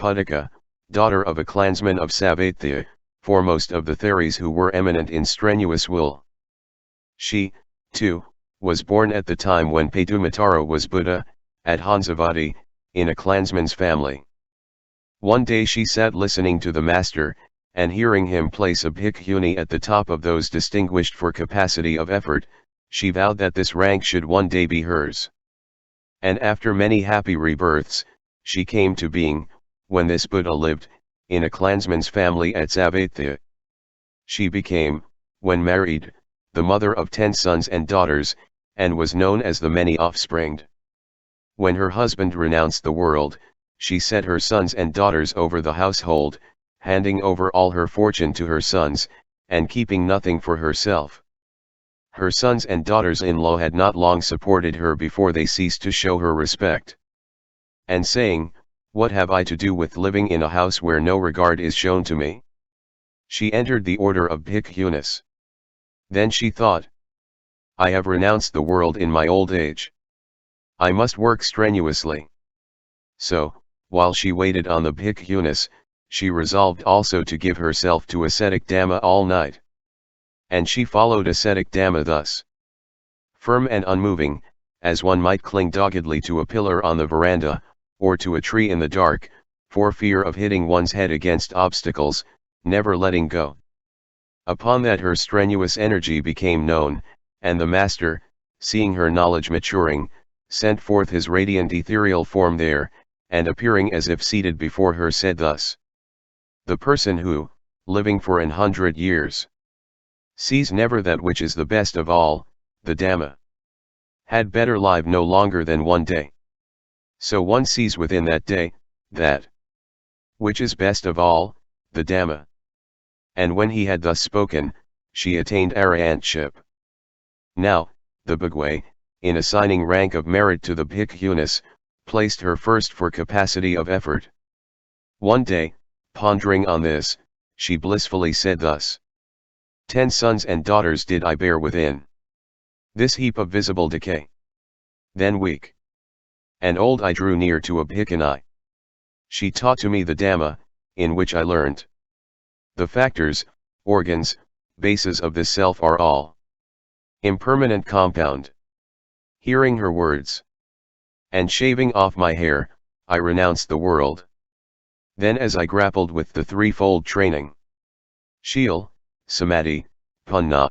Khuddhaka, daughter of a clansman of Savatya, foremost of the Theris who were eminent in strenuous will. She, too, was born at the time when Patacara was Buddha, at Hansavati, in a clansman's family. One day she sat listening to the master, and hearing him place a bhikkhuni at the top of those distinguished for capacity of effort, she vowed that this rank should one day be hers. And after many happy rebirths, she came to being, when this Buddha lived, in a clansman's family at Savatya. She became, when married, the mother of 10 sons and daughters, and was known as the many offspringed. When her husband renounced the world, she set her sons and daughters over the household, handing over all her fortune to her sons, and keeping nothing for herself. Her sons and daughters-in-law had not long supported her before they ceased to show her respect. And saying, "What have I to do with living in a house where no regard is shown to me?" she entered the order of bhikkhunis. Then she thought, "I have renounced the world in my old age. I must work strenuously." So, while she waited on the bhikkhunis, she resolved also to give herself to ascetic Dhamma all night. And she followed ascetic Dhamma thus. Firm and unmoving, as one might cling doggedly to a pillar on the veranda, or to a tree in the dark, for fear of hitting one's head against obstacles, never letting go. Upon that her strenuous energy became known, and the master, seeing her knowledge maturing, sent forth his radiant ethereal form there, and appearing as if seated before her said thus: "The person who, living for 100 years, sees never that which is the best of all, the Dhamma, had better live no longer than one day. So one sees within that day, that which is best of all, the Dhamma." And when he had thus spoken, she attained arahantship. Now, the Bhagwa, in assigning rank of merit to the bhikkhunis, placed her first for capacity of effort. One day, pondering on this, she blissfully said thus: 10 sons and daughters did I bear within this heap of visible decay. Then weak and old I drew near to a bhikkhuni. She taught to me the Dhamma, in which I learnt. The factors, organs, bases of this self are all impermanent compound. Hearing her words, and shaving off my hair, I renounced the world. Then as I grappled with the threefold training, Shil, Samadhi, Punna,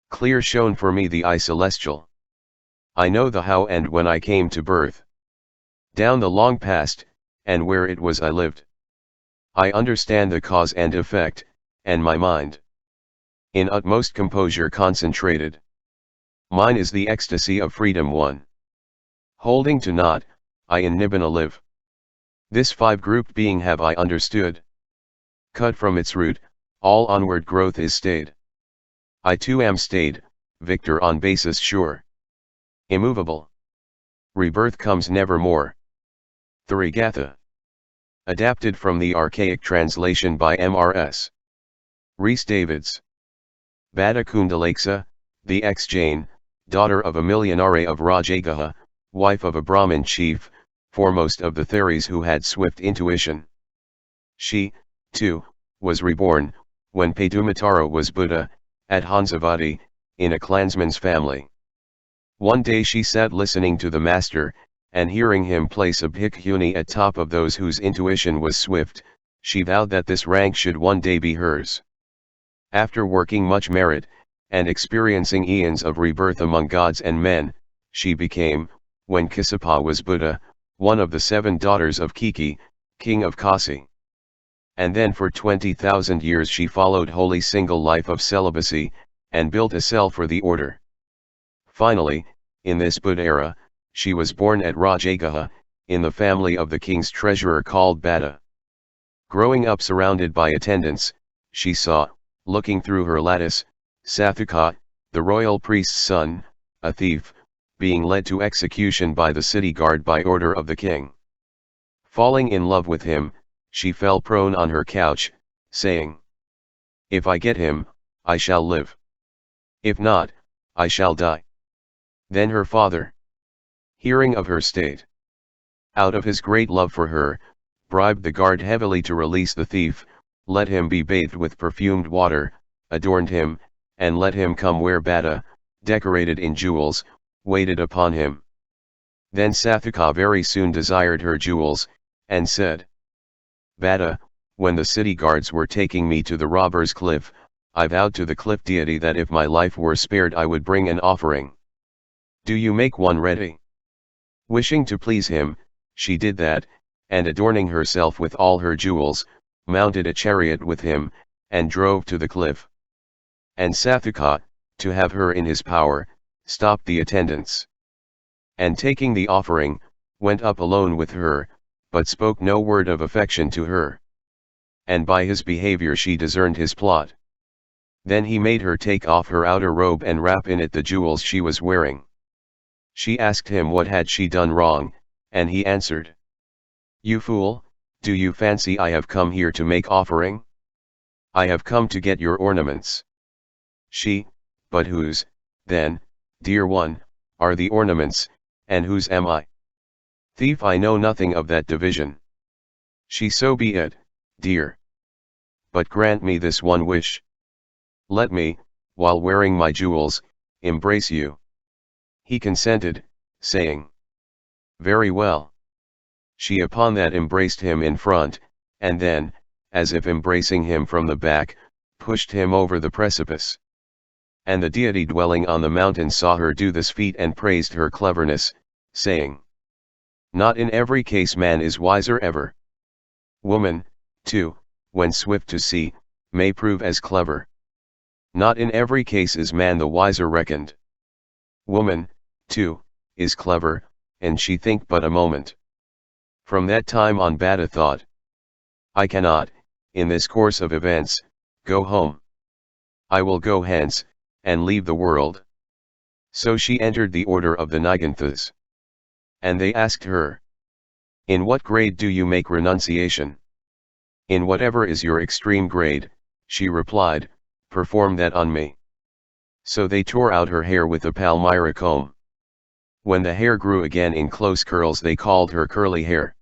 clear shone for me the eye celestial. I know the how and when I came to birth. Down the long past, and where it was I lived. I understand the cause and effect, and my mind, in utmost composure concentrated. Mine is the ecstasy of freedom one. Holding to naught, I in Nibbana live. This 5-grouped being have I understood. Cut from its root, all onward growth is stayed. I too am stayed, victor on basis sure. Immovable. Rebirth comes never more. Therigatha. Adapted from the archaic translation by Mrs. Rhys Davids. Bada Kundalaksa, the ex-Jain, daughter of a millionare of Rajagaha, wife of a Brahmin chief, foremost of the Theris who had swift intuition. She, too, was reborn, when Patacara was Buddha, at Hansavati, in a clansman's family. One day she sat listening to the master, and hearing him place a bhikkhuni at top of those whose intuition was swift, she vowed that this rank should one day be hers. After working much merit, and experiencing eons of rebirth among gods and men, she became, when Kassapa was Buddha, one of the 7 daughters of Kiki, king of Kasi. And then for 20,000 years she followed holy single life of celibacy, and built a cell for the order. Finally, in this Buddha era, she was born at Rajagaha, in the family of the king's treasurer called Bada. Growing up surrounded by attendants, she saw, looking through her lattice, Sathaka, the royal priest's son, a thief, being led to execution by the city guard by order of the king. Falling in love with him, she fell prone on her couch, saying, "If I get him, I shall live. If not, I shall die." Then her father, hearing of her state, out of his great love for her, bribed the guard heavily to release the thief, let him be bathed with perfumed water, adorned him, and let him come where Bhatta, decorated in jewels, waited upon him. Then Sathaka very soon desired her jewels, and said, Bhatta, when the city guards were taking me to the robber's cliff, I vowed to the cliff deity that if my life were spared I would bring an offering. Do you make one ready? Wishing to please him, she did that, and adorning herself with all her jewels, mounted a chariot with him, and drove to the cliff. And Sathaka, to have her in his power, stopped the attendants. And taking the offering, went up alone with her, but spoke no word of affection to her. And by his behavior she discerned his plot. Then he made her take off her outer robe and wrap in it the jewels she was wearing. She asked him what had she done wrong, and he answered, You fool, do you fancy I have come here to make offering? I have come to get your ornaments. She, but whose, then, dear one, are the ornaments, and whose am I? Thief, I know nothing of that division. She, so be it, dear. But grant me this one wish. Let me, while wearing my jewels, embrace you. He consented, saying, Very well. She upon that embraced him in front, and then, as if embracing him from the back, pushed him over the precipice. And the deity dwelling on the mountain saw her do this feat and praised her cleverness, saying, Not in every case man is wiser ever. Woman, too, when swift to see, may prove as clever. Not in every case is man the wiser reckoned. Woman, too, is clever, and she think but a moment. From that time on Bhatta thought, I cannot, in this course of events, go home. I will go hence, and leave the world. So she entered the order of the Niganthas. And they asked her, In what grade do you make renunciation? In whatever is your extreme grade, she replied, perform that on me. So they tore out her hair with a palmyra comb. When the hair grew again in close curls they called her curly hair.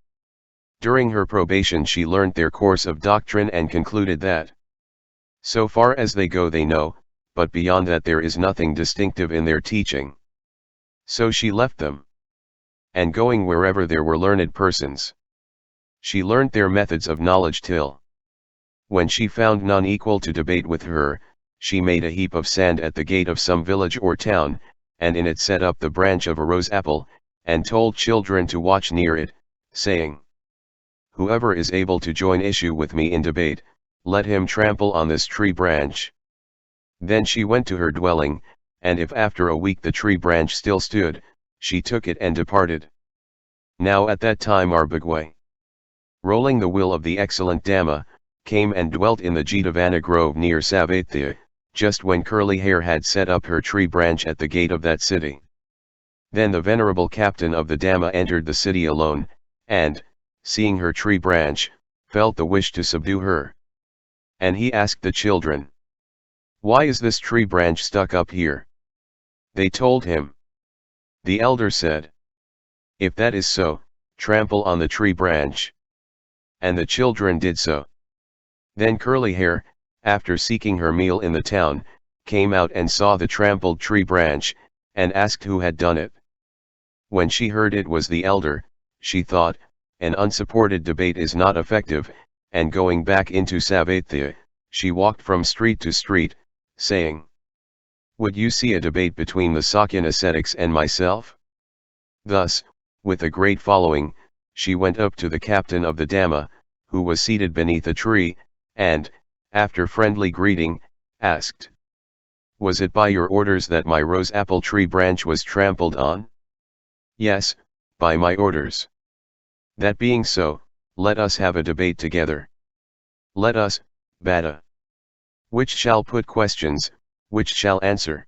During her probation she learnt their course of doctrine and concluded that, so far as they go they know, but beyond that there is nothing distinctive in their teaching. So she left them. And going wherever there were learned persons, she learnt their methods of knowledge till, when she found none equal to debate with her, she made a heap of sand at the gate of some village or town, and in it set up the branch of a rose apple, and told children to watch near it, saying, Whoever is able to join issue with me in debate, let him trample on this tree branch. Then she went to her dwelling, and if after a week the tree branch still stood, she took it and departed. Now at that time our Bhagwa, rolling the will of the excellent Dhamma, came and dwelt in the Jetavana Grove near Savatya, just when Curly Hair had set up her tree branch at the gate of that city. Then the venerable captain of the Dhamma entered the city alone, and, seeing her tree branch, felt the wish to subdue her. And he asked the children, Why is this tree branch stuck up here? They told him. The elder said, If that is so, trample on the tree branch. And the children did so. Then Curly Hair, after seeking her meal in the town, came out and saw the trampled tree branch, and asked who had done it. When she heard it was the elder, she thought, an unsupported debate is not effective, and going back into Savatya, she walked from street to street, saying, Would you see a debate between the Sakyan ascetics and myself? Thus, with a great following, she went up to the captain of the Dhamma, who was seated beneath a tree, and, after friendly greeting, asked, Was it by your orders that my rose apple tree branch was trampled on? Yes, by my orders. That being so, let us have a debate together. Let us, Bhatta. Which shall put questions, which shall answer?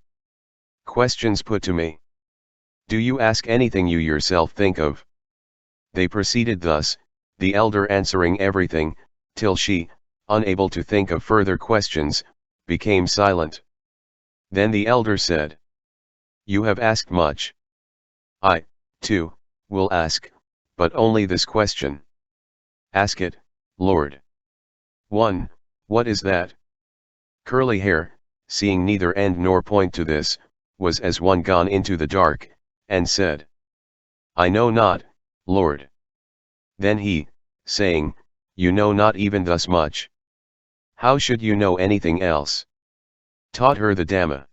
Questions put to me. Do you ask anything you yourself think of? They proceeded thus, the elder answering everything, till she, unable to think of further questions, became silent. Then the elder said, You have asked much. I, too, will ask, but only this question. Ask it, Lord. 1. What is that? Curly hair, seeing neither end nor point to this, was as one gone into the dark, and said, I know not, Lord. Then he, saying, You know not even thus much. How should you know anything else? Taught her the Dhamma.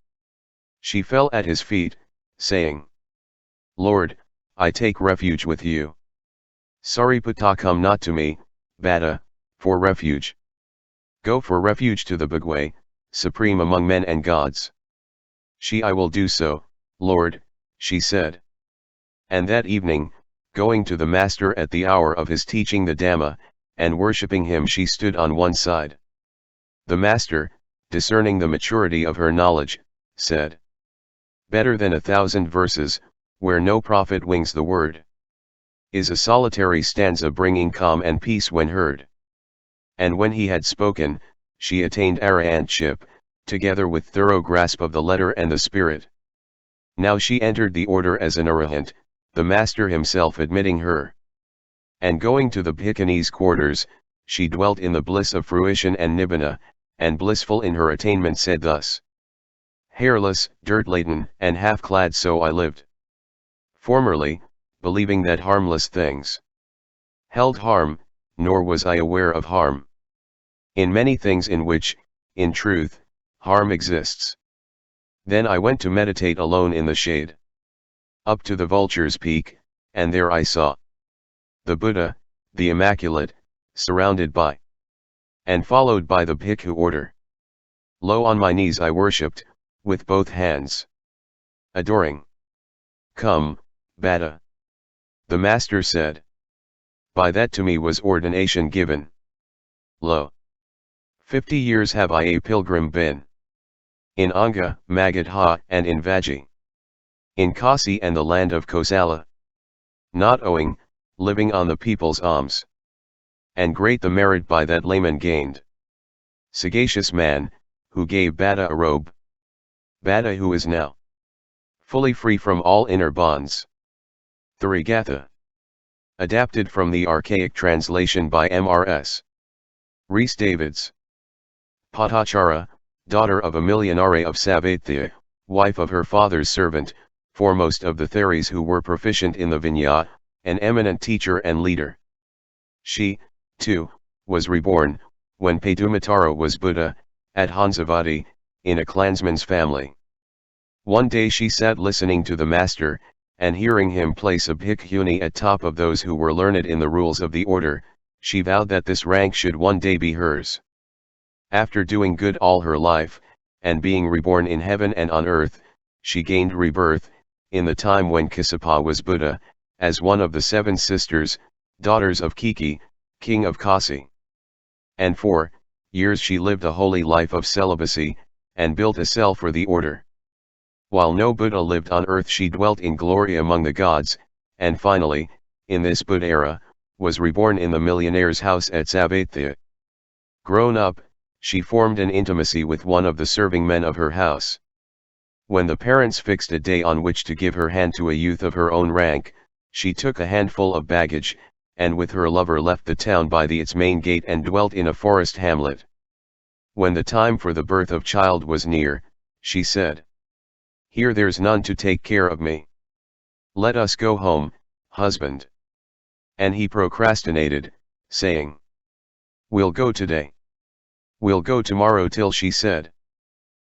She fell at his feet, saying, Lord, I take refuge with you. Sariputta, come not to me, Bhatta, for refuge. Go for refuge to the Bhagwa, supreme among men and gods. I will do so, Lord, she said. And that evening, going to the master at the hour of his teaching the Dhamma, and worshipping him, she stood on one side. The master, discerning the maturity of her knowledge, said, Better than 1,000 verses, where no prophet wings the word, is a solitary stanza bringing calm and peace when heard. And when he had spoken, she attained arahantship, together with thorough grasp of the letter and the spirit. Now she entered the order as an arahant, the master himself admitting her. And going to the Bhikkhunis' quarters, she dwelt in the bliss of fruition and nibbana, and blissful in her attainment said thus: Hairless, dirt-laden, and half-clad, so I lived. Formerly, believing that harmless things held harm, nor was I aware of harm in many things in which, in truth, harm exists. Then I went to meditate alone in the shade, up to the vulture's peak, and there I saw the Buddha, the Immaculate, surrounded by and followed by the Bhikkhu order. Low on my knees I worshipped, with both hands, adoring. Come, Bhatta. The master said. By that to me was ordination given. Lo! 50 years have I a pilgrim been. In Anga, Magadha, and in Vaji. In Kasi and the land of Kosala. Not owing, living on the people's alms. And great the merit by that layman gained. Sagacious man, who gave Bhatta a robe. Bhatta who is now fully free from all inner bonds. Therigatha. Adapted from the archaic translation by Mrs. Rhys Davids. Patacara, daughter of a millionare of Savathiya, wife of her father's servant, foremost of the Theris who were proficient in the Vinaya, an eminent teacher and leader. She, too, was reborn, when Patacara was Buddha, at Hansavati, in a clansman's family. One day she sat listening to the master, and hearing him place a bhikkhuni at top of those who were learned in the rules of the order, she vowed that this rank should one day be hers. After doing good all her life, and being reborn in heaven and on earth, she gained rebirth, in the time when Kassapa was Buddha, as one of the 7 sisters, daughters of Kiki, king of Kasi. And 4 years she lived a holy life of celibacy, and built a cell for the order. While no Buddha lived on earth she dwelt in glory among the gods, and finally, in this Buddha era, was reborn in the millionaire's house at Savathiya. Grown up, she formed an intimacy with one of the serving men of her house. When the parents fixed a day on which to give her hand to a youth of her own rank, she took a handful of baggage, and with her lover left the town by its main gate and dwelt in a forest hamlet. When the time for the birth of child was near, she said, Here there's none to take care of me. Let us go home, husband. And he procrastinated, saying, We'll go today. We'll go tomorrow till she said,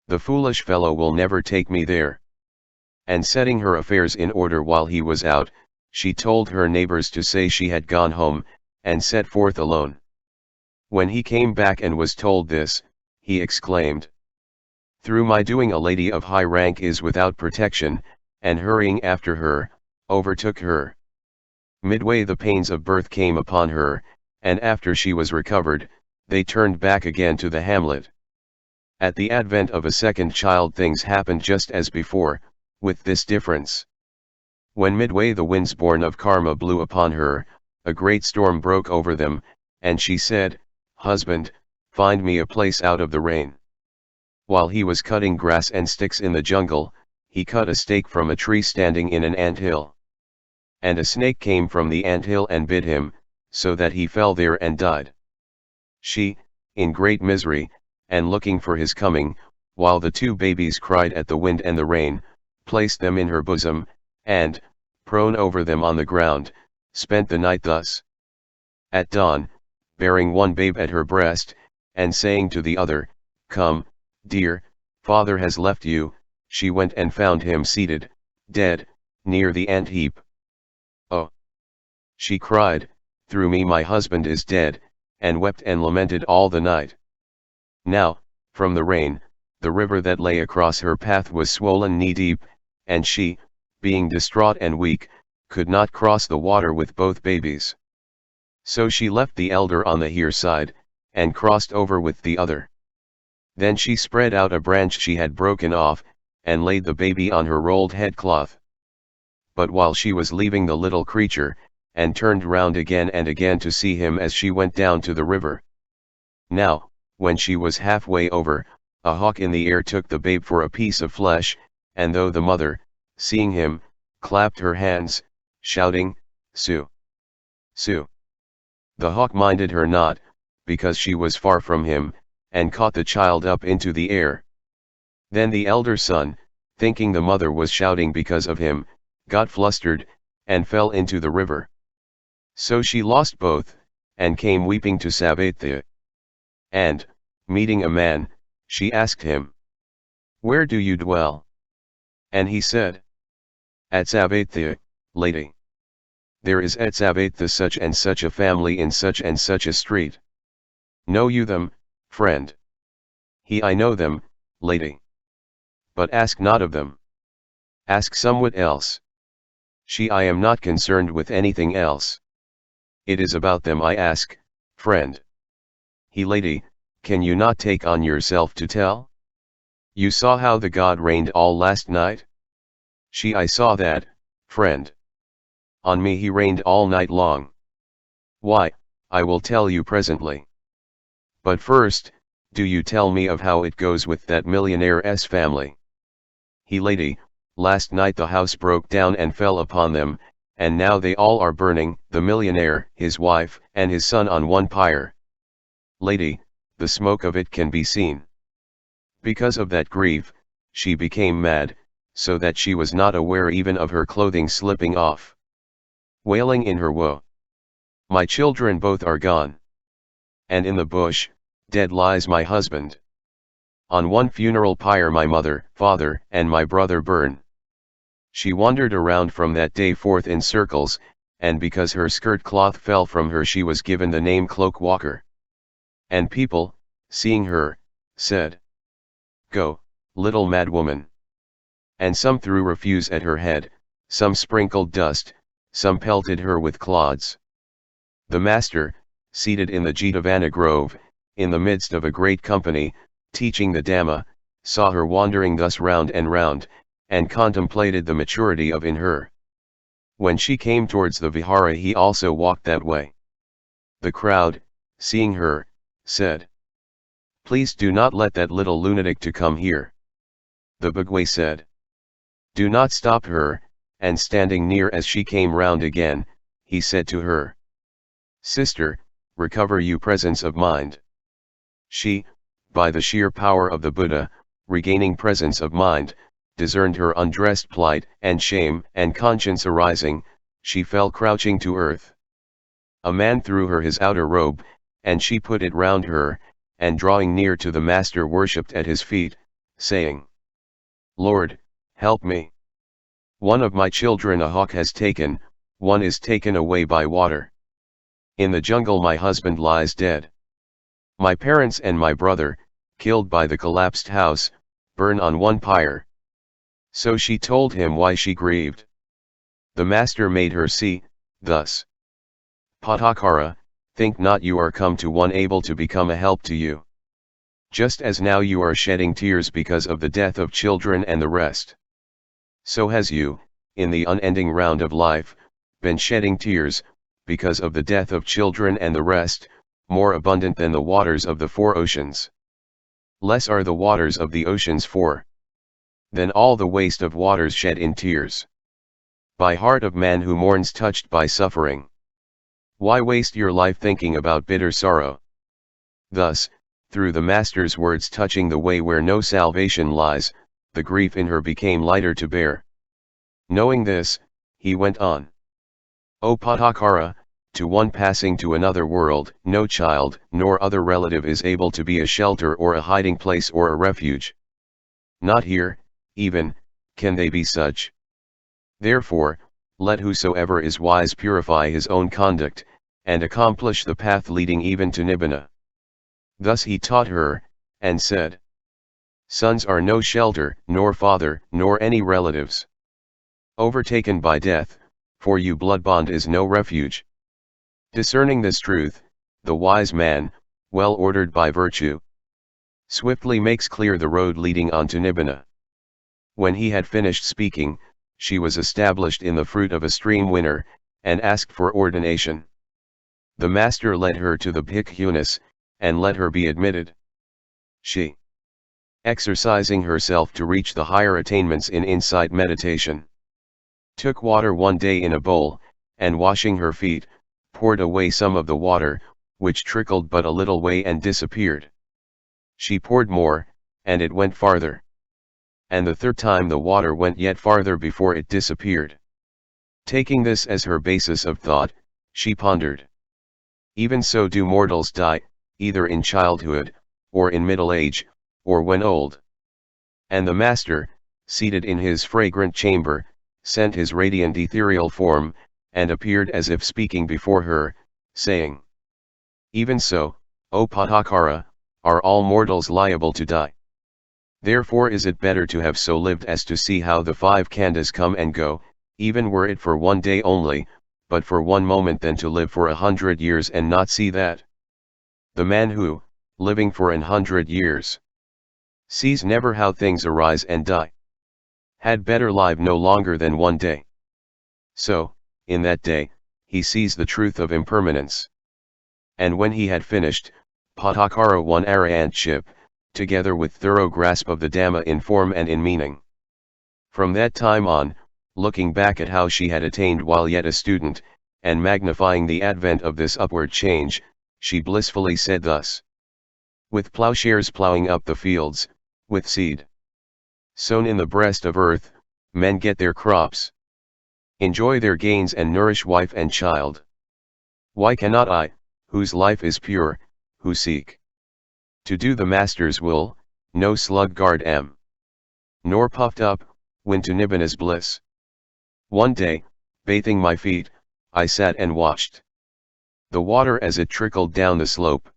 The foolish fellow will never take me there. And setting her affairs in order while he was out, she told her neighbors to say she had gone home, and set forth alone. When he came back and was told this, he exclaimed, Through my doing a lady of high rank is without protection, and hurrying after her, overtook her. Midway the pains of birth came upon her, and after she was recovered, they turned back again to the hamlet. At the advent of a second child things happened just as before, with this difference. When midway the winds born of karma blew upon her, a great storm broke over them, and she said, Husband, find me a place out of the rain. While he was cutting grass and sticks in the jungle, he cut a stake from a tree standing in an ant hill. And a snake came from the ant hill and bit him, so that he fell there and died. She, in great misery, and looking for his coming, while the two babies cried at the wind and the rain, placed them in her bosom, and, prone over them on the ground, spent the night thus. At dawn, bearing one babe at her breast, and saying to the other, "Come, dear, father has left you," she went and found him seated, dead, near the ant heap. "Oh!" she cried, "through me my husband is dead," and wept and lamented all the night. Now, from the rain, the river that lay across her path was swollen knee-deep, and she, being distraught and weak, could not cross the water with both babies. So she left the elder on the here side, and crossed over with the other. Then she spread out a branch she had broken off, and laid the baby on her rolled headcloth. But while she was leaving the little creature, and turned round again and again to see him as she went down to the river. Now, when she was halfway over, a hawk in the air took the babe for a piece of flesh, and though the mother, seeing him, clapped her hands, shouting, "Su! Su!" the hawk minded her not, because she was far from him, and caught the child up into the air. Then the elder son, thinking the mother was shouting because of him, got flustered, and fell into the river. So she lost both, and came weeping to Savatha. And, meeting a man, she asked him, "Where do you dwell?" And he said, "At Savatha, lady. There is at Savatha such and such a family in such and such a street. Know you them, friend?" He, "I know them, lady. But ask not of them. Ask somewhat else." She, "I am not concerned with anything else. It is about them I ask, friend." He, "Lady, can you not take on yourself to tell? You saw how the god reigned all last night?" She, "I saw that, friend. On me he reigned all night long." "Why, I will tell you presently. But first, do you tell me of how it goes with that millionaire's family." He, "Lady, last night the house broke down and fell upon them, and now they all are burning, the millionaire, his wife, and his son on one pyre. Lady, the smoke of it can be seen. Because of that grief, she became mad, so that she was not aware even of her clothing slipping off. Wailing in her woe. My children both are gone. And in the bush, dead lies my husband. On one funeral pyre my mother, father, and my brother burn." She wandered around from that day forth in circles, and because her skirt cloth fell from her she was given the name Cloak-walker. And people, seeing her, said, "Go, little mad woman." And some threw refuse at her head, some sprinkled dust, some pelted her with clods. The master, seated in the Jetavana Grove, in the midst of a great company, teaching the Dhamma, saw her wandering thus round and round, and contemplated the maturity of in her. When she came towards the Vihara he also walked that way. The crowd, seeing her, said, "Please do not let that little lunatic to come here." The Bhagwa said, "Do not stop her," and standing near as she came round again, he said to her, "Sister, recover you presence of mind." She, by the sheer power of the Buddha, regaining presence of mind, discerned her undressed plight, and shame and conscience arising, she fell crouching to earth. A man threw her his outer robe, and she put it round her, and drawing near to the master worshipped at his feet, saying, "Lord, help me. One of my children a hawk has taken, one is taken away by water. In the jungle my husband lies dead. My parents and my brother, killed by the collapsed house, burn on one pyre." So she told him why she grieved. The master made her see, thus. "Patacara, think not you are come to one able to become a help to you. Just as now you are shedding tears because of the death of children and the rest. So has you, in the unending round of life, been shedding tears, because of the death of children and the rest, more abundant than the waters of the four oceans. Less are the waters of the oceans four than all the waste of waters shed in tears. By heart of man who mourns touched by suffering. Why waste your life thinking about bitter sorrow? Thus, through the Master's words touching the way where no salvation lies, the grief in her became lighter to bear. Knowing this, he went on. O Patacara, to one passing to another world, no child nor other relative is able to be a shelter or a hiding place or a refuge. Not here, even, can they be such. Therefore, let whosoever is wise purify his own conduct, and accomplish the path leading even to Nibbana. Thus he taught her, and said, sons are no shelter, nor father, nor any relatives. Overtaken by death, for you blood bond is no refuge. Discerning this truth, the wise man, well ordered by virtue, swiftly makes clear the road leading on to Nibbana. When he had finished speaking, she was established in the fruit of a stream winner, and asked for ordination. The Master led her to the Bhikkhunis, and let her be admitted. She, exercising herself to reach the higher attainments in insight meditation, took water one day in a bowl, and washing her feet, poured away some of the water, which trickled but a little way and disappeared. She poured more, and it went farther. And the third time the water went yet farther before it disappeared. Taking this as her basis of thought, she pondered. Even so do mortals die, either in childhood, or in middle age, or when old. And the Master, seated in his fragrant chamber, sent his radiant ethereal form, and appeared as if speaking before her, saying, even so, O Patacara, are all mortals liable to die. Therefore is it better to have so lived as to see how the 5 khandhas come and go, even were it for one day only, but for one moment than to live for 100 years and not see that. The man who, living for 100 years, sees never how things arise and die, had better live no longer than one day. So, in that day, he sees the truth of impermanence. And when he had finished, Patacara won arahantship, together with thorough grasp of the Dhamma in form and in meaning. From that time on, looking back at how she had attained while yet a student, and magnifying the advent of this upward change, she blissfully said thus. With plowshares plowing up the fields, with seed sown in the breast of earth, men get their crops, enjoy their gains and nourish wife and child. Why cannot I, whose life is pure, who seek to do the Master's will, no sluggard am, nor puffed up, win to Nibbana's bliss? One day, bathing my feet, I sat and watched the water as it trickled down the slope.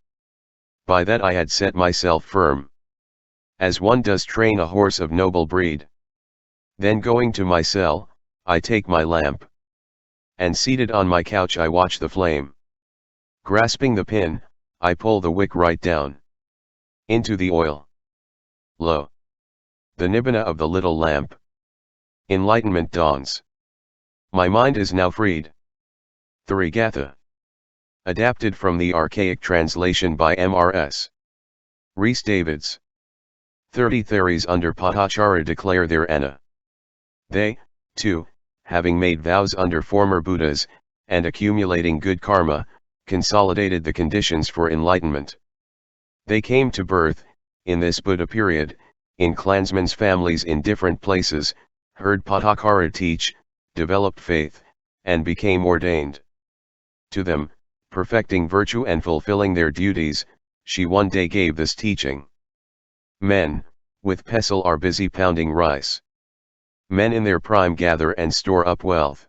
By that I had set myself firm, as one does train a horse of noble breed. Then going to my cell, I take my lamp, and seated on my couch I watch the flame. Grasping the pin, I pull the wick right down into the oil. Lo! The Nibbana of the little lamp. Enlightenment dawns. My mind is now freed. Therigatha. Adapted from the archaic translation by Mrs. Rhys Davids. 30 Theries under Patacara declare their Anna. They, too, having made vows under former Buddhas, and accumulating good karma, consolidated the conditions for enlightenment. They came to birth, in this Buddha period, in clansmen's families in different places, heard Patacara teach, developed faith, and became ordained. To them, perfecting virtue and fulfilling their duties, she one day gave this teaching. Men, with pestle are busy pounding rice. Men in their prime gather and store up wealth,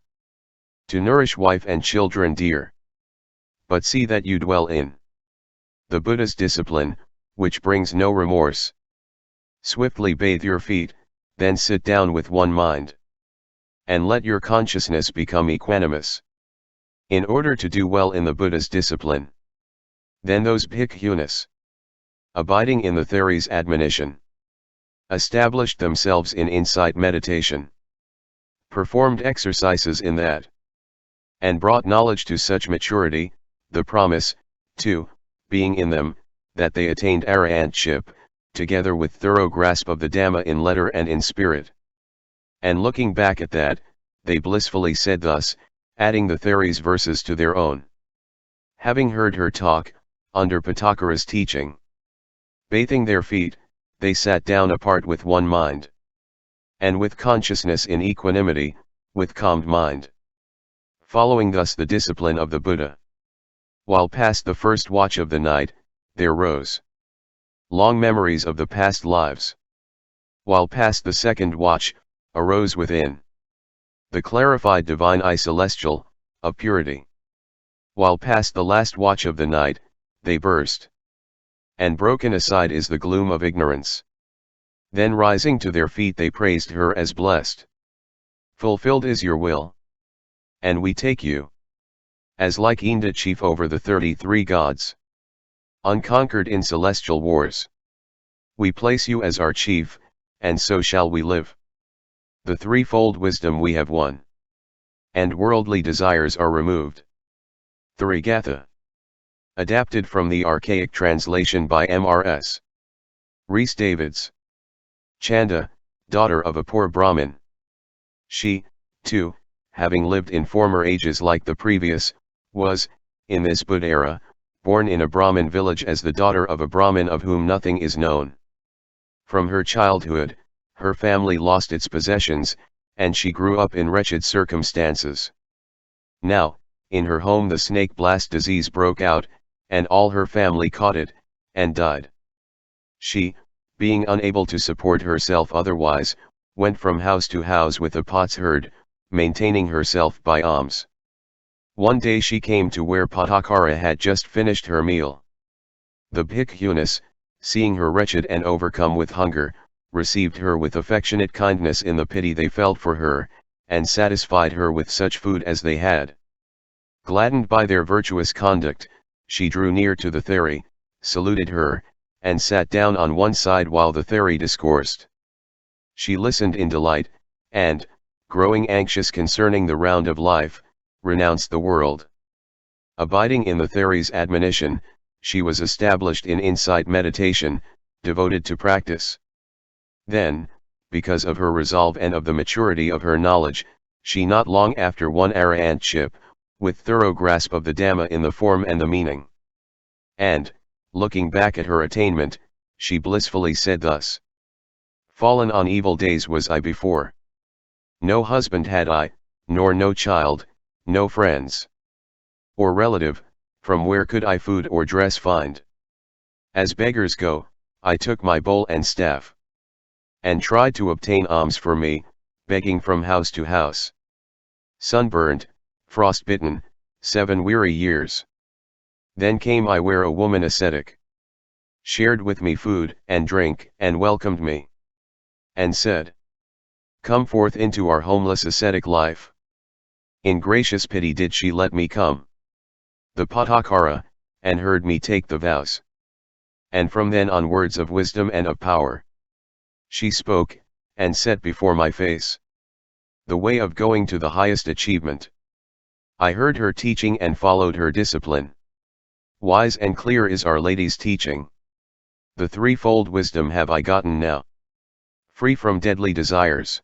to nourish wife and children dear. But see that you dwell in the Buddha's discipline, which brings no remorse. Swiftly bathe your feet, then sit down with one mind, and let your consciousness become equanimous, in order to do well in the Buddha's discipline. Then those Bhikkhunis, abiding in the Theri's admonition, established themselves in insight meditation, performed exercises in that, and brought knowledge to such maturity, the promise, too, being in them, that they attained arahantship, together with thorough grasp of the Dhamma in letter and in spirit. And looking back at that, they blissfully said thus, adding the Theri's verses to their own. Having heard her talk, under Patacara's teaching, bathing their feet, they sat down apart with one mind, and with consciousness in equanimity, with calmed mind, following thus the discipline of the Buddha. While past the first watch of the night, there rose long memories of the past lives. While past the second watch, arose within the clarified divine eye celestial, of purity. While past the last watch of the night, they burst, and broken aside is the gloom of ignorance. Then rising to their feet they praised her as blessed. Fulfilled is your will, and we take you as like Inda chief over the 33 gods, unconquered in celestial wars. We place you as our chief, and so shall we live. The threefold wisdom we have won, and worldly desires are removed. Therigatha. Adapted from the archaic translation by Mrs. Rhys Davids. Chanda, daughter of a poor Brahmin. She, too, having lived in former ages like the previous, was, in this Buddha era, born in a Brahmin village as the daughter of a Brahmin of whom nothing is known. From her childhood, her family lost its possessions, and she grew up in wretched circumstances. Now, in her home the snake blast disease broke out, and all her family caught it, and died. She, being unable to support herself otherwise, went from house to house with a potsherd, maintaining herself by alms. One day she came to where Patacara had just finished her meal. The bhikkhunis, seeing her wretched and overcome with hunger, received her with affectionate kindness in the pity they felt for her, and satisfied her with such food as they had. Gladdened by their virtuous conduct, she drew near to the Theri, saluted her, and sat down on one side while the Theri discoursed. She listened in delight, and, growing anxious concerning the round of life, renounced the world. Abiding in the Theri's admonition, she was established in insight meditation, devoted to practice. Then, because of her resolve and of the maturity of her knowledge, she not long after won arahantship, with thorough grasp of the Dhamma in the form and the meaning. And, looking back at her attainment, she blissfully said thus: Fallen on evil days was I before. No husband had I, nor no child, no friends or relative, from where could I food or dress find? As beggars go, I took my bowl and staff, and tried to obtain alms for me, begging from house to house. Sunburned, frost-bitten, 7 weary years. Then came I where a woman ascetic shared with me food and drink and welcomed me, and said, Come forth into our homeless ascetic life. In gracious pity did she let me come, the Patacara, and heard me take the vows. And from then on words of wisdom and of power she spoke, and set before my face the way of going to the highest achievement. I heard her teaching and followed her discipline. Wise and clear is Our Lady's teaching. The threefold wisdom have I gotten now, free from deadly desires.